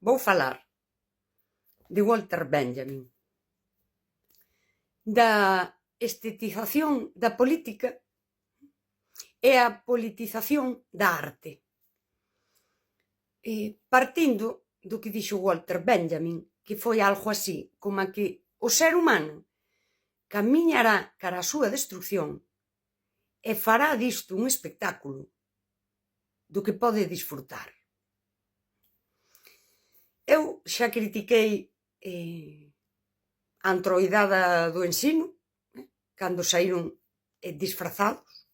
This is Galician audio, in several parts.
vou falar de Walter Benjamin, da estetización da política e a politización da arte. Partindo do que dixo Walter Benjamin, que foi algo así como a que o ser humano camiñará cara a súa destrucción e fará disto un espectáculo do que pode disfrutar. Eu xa critiquei a antroidada do ensino, cando saíron disfrazados.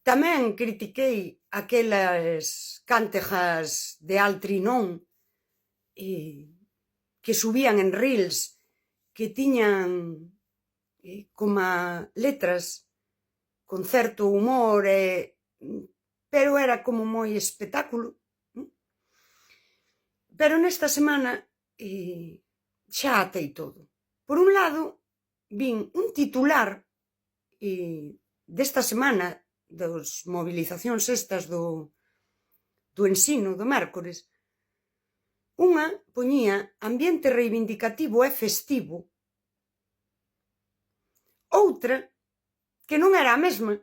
Tamén critiquei aquelas cántegas de Altrinón que subían en reels que tiñan como letras con certo humor, pero era como moi espectáculo. Pero nesta semana xa atei todo. Por un lado, vin un titular desta semana das movilizacións estas do ensino do mércores. Unha poñía ambiente reivindicativo e festivo. Outra, que non era a mesma,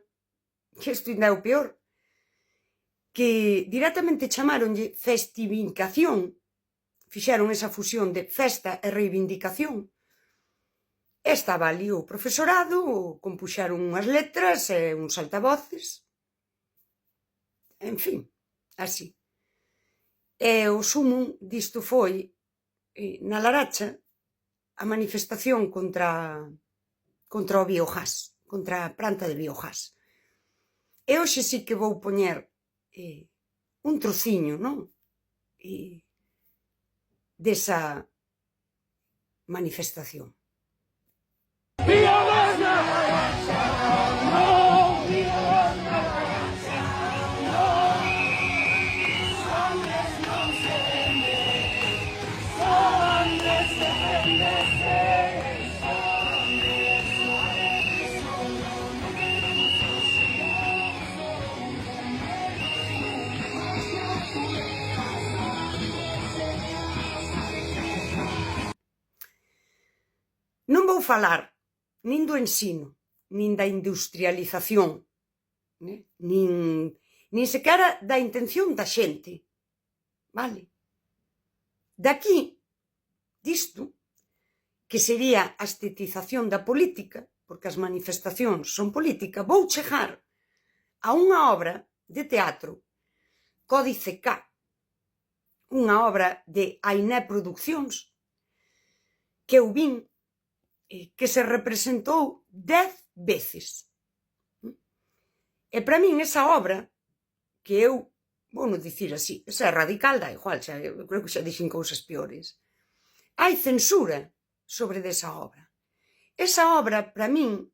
que isto ainda é o peor, que directamente chamaronlle festivincación, fixeron esa fusión de festa e reivindicación. Estaba ali o profesorado, compuxeron unhas letras e uns altavoces, en fin, así. E o sumo disto foi, na Laracha, a manifestación contra o biogás, contra a planta de biogás. E hoxe sí que vou poñer un trociño, non? Desa manifestación. Non vou falar nin do ensino, nin da industrialización, nin sequera da intención da xente, vale? Daqui, disto, que sería a estetización da política, porque as manifestacións son política, vou chegar a unha obra de teatro, Códice K, unha obra de Ainé Produccións, que eu vin, que se representou 10 veces. E para min esa obra, que eu, vou non dicir así, esa é radical, da igual, eu creo que xa dixen cousas peores. Hai censura sobre desa obra. Esa obra, para min,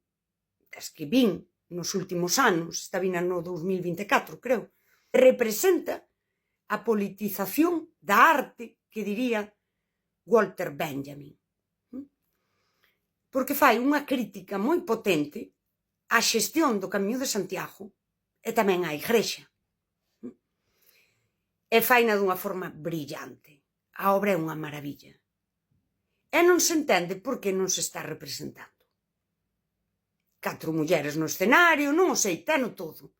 as que vin nos últimos anos, está vina no 2024, creo, representa a politización da arte que diría Walter Benjamin. Porque fai unha crítica moi potente á xestión do Camiño de Santiago e tamén á Igrexa. E faina dunha forma brillante. A obra é unha maravilla. E non se entende por que non se está representando. 4 mulleres no escenario, non o sei, teno todo.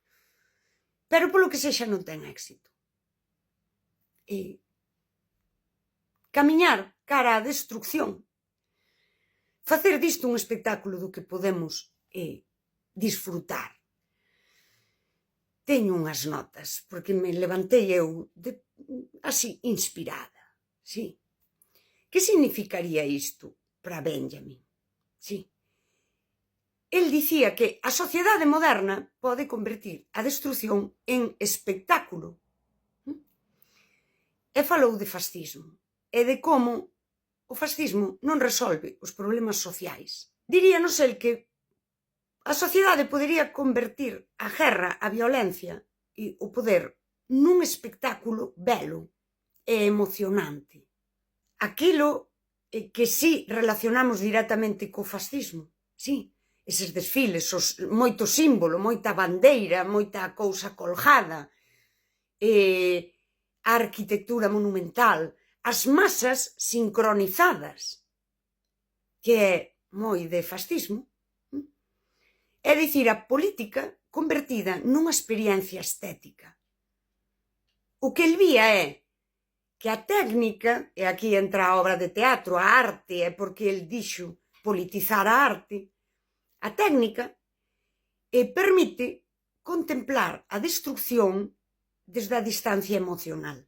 Pero polo que sexa non ten éxito. E camiñar cara á destrucción, facer disto un espectáculo do que podemos disfrutar. Teño unhas notas, porque me levantei eu así, inspirada. Sí. Que significaría isto para Benjamin? Sí. El dicía que a sociedade moderna pode convertir a destrucción en espectáculo. E falou de fascismo e de como o fascismo non resolve os problemas sociais. Diríanos el que a sociedade podería convertir a guerra, a violencia e o poder nun espectáculo belo e emocionante. Aquilo que sí relacionamos directamente co fascismo, sí, eses desfiles, moito símbolo, moita bandeira, moita cousa colgada, a arquitectura monumental, as masas sincronizadas, que é moi de fascismo. É dicir, a política convertida nunha experiencia estética. O que el vía é que a técnica, e aquí entra a obra de teatro, a arte, é porque el dixo politizar a arte, a técnica permite contemplar a destrucción desde a distancia emocional.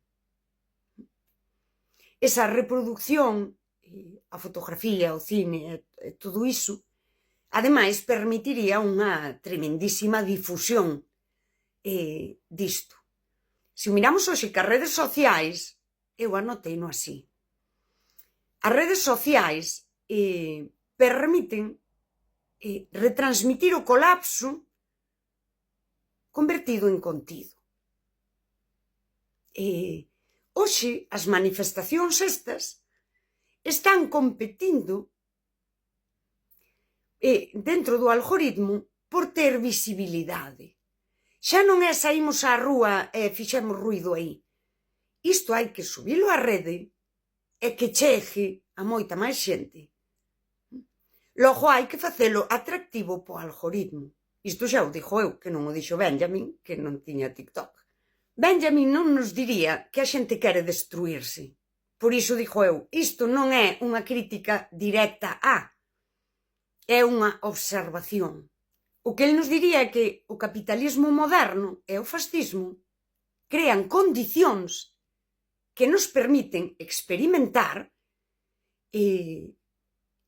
Esa reproducción, a fotografía, o cine, todo iso, ademais permitiría unha tremendísima difusión disto. Se miramos hoxe que as redes sociais, eu anotei-no así, as redes sociais permiten retransmitir o colapso convertido en contido. Hoxe as manifestacións estas están competindo dentro do algoritmo por ter visibilidade. Xa non é saímos á rúa e fixemos ruido aí. Isto hai que subilo á rede e que chegue a moita máis xente. Logo hai que facelo atractivo po algoritmo. Isto xa o dixo eu, que non o dixo Benjamin, que non tiña TikTok. Benjamin non nos diría que a xente quere destruirse. Por iso dixo eu, isto non é unha crítica directa a, é unha observación. O que el nos diría é que o capitalismo moderno e o fascismo crean condicións que nos permiten experimentar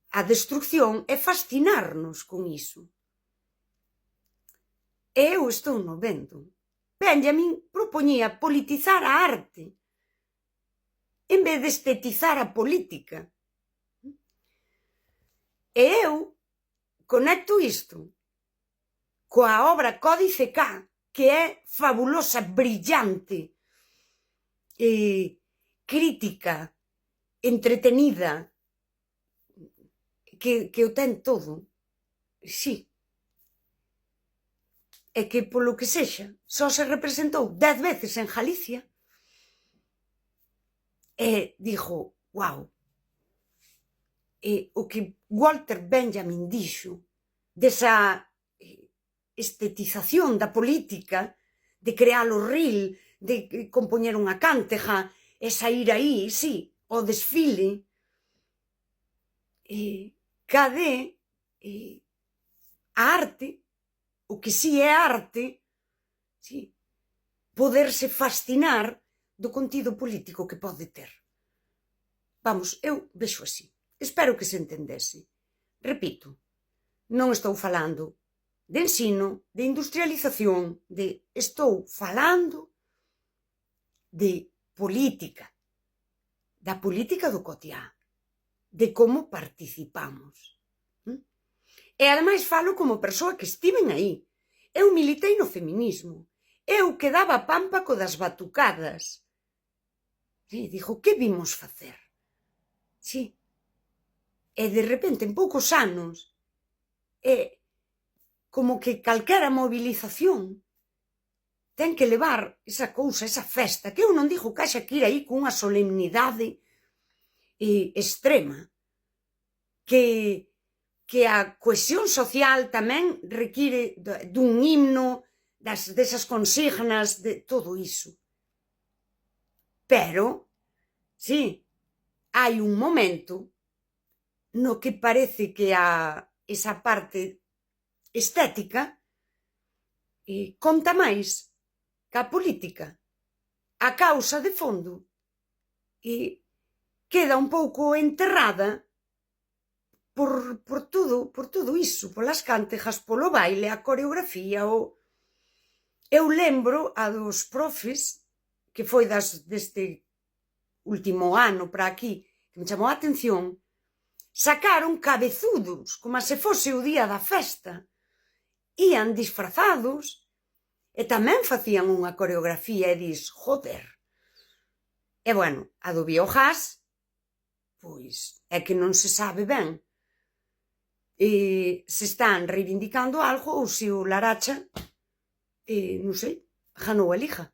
a destrucción e fascinarnos con iso. E eu estou no vendo. Benjamin propoñía politizar a arte en vez de estetizar a política. E eu conecto isto coa obra Códice K, que é fabulosa, brillante, crítica, entretenida, que o ten todo. Sí. É que, polo que sexa, só se representou 10 veces en Galicia e dixo, wow, o que Walter Benjamin dixo desa estetización da política, de crear o reel, de compoñer unha cánteja e sair aí, sí, o desfile, cade a arte, o que si é arte, sí, poderse fascinar do contido político que pode ter. Vamos, eu vexo así. Espero que se entendese. Repito, non estou falando de ensino, de industrialización, estou falando de política, da política do cotiá, de como participamos. E ademais falo como persoa que estiven aí. Eu militei no feminismo. Eu que daba pampa co das batucadas. E digo, que vimos facer? Sí. E de repente, en poucos anos, como que calquera movilización ten que levar esa cousa, esa festa, que eu non digo que haxa que ir aí cunha solemnidade extrema, que a cohesión social tamén require dun himno, desas consignas, de todo iso. Pero, sí, hai un momento no que parece que esa parte estética conta máis que a política. A causa de fondo queda un pouco enterrada por todo iso, polas cántejas, polo baile, a coreografía. Eu lembro a dos profes, que foi deste último ano para aquí, que me chamou a atención, sacaron cabezudos, como se fose o día da festa. Ían disfrazados e tamén facían unha coreografía e dis, joder. E bueno, a do biogás, pois é que non se sabe ben se están reivindicando algo ou se o Laracha, non sei, ganou a liga.